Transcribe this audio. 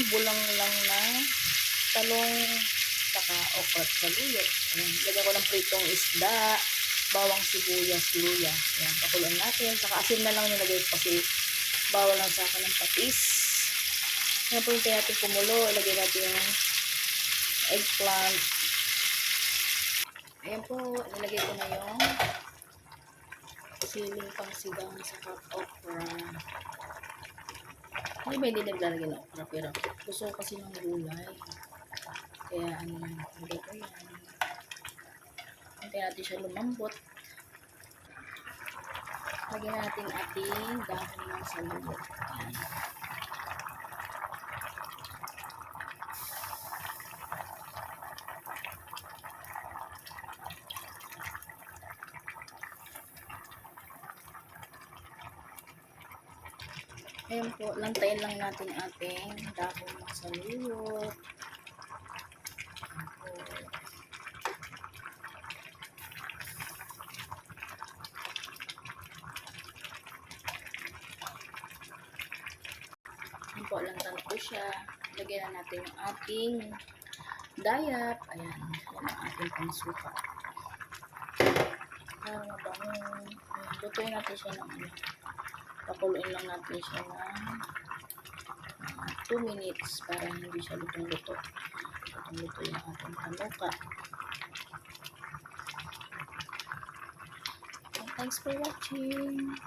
bulang lang na talong saka okra at saluyot. Ayan, lagyan ko ng pritong isda, bawang sibuyas, luya. Ayan, pakuluan natin. Saka asin na lang nilagay ko kasi bawal lang sa akin ng patis. Ayan po yung kaya natin kumulo. Ilagay natin yung eggplant. Ayan po, nilagay ko na yung siling pang sigang saka okra. Hindi ba hindi naglalagay ng okra, pero gusto ko kasi ng gulay. Kaya nilagay ko yan. Hintayin natin siya lumambot. Lagyan natin ating dahon ng saluyot. Ayan. Ayan po, lantayin lang natin ating dahon ng saluyot. Ayan po, lantan po siya. Lagyan na natin yung ating dayap. Ayan, yan ang ating pangsuka. Para mabango. Ayan, lutuin natin siya ng pakuluin lang natin siya ng 2 minutes para hindi siya lutong-luto. Lutong-luto yung ating panuka. Thanks for watching.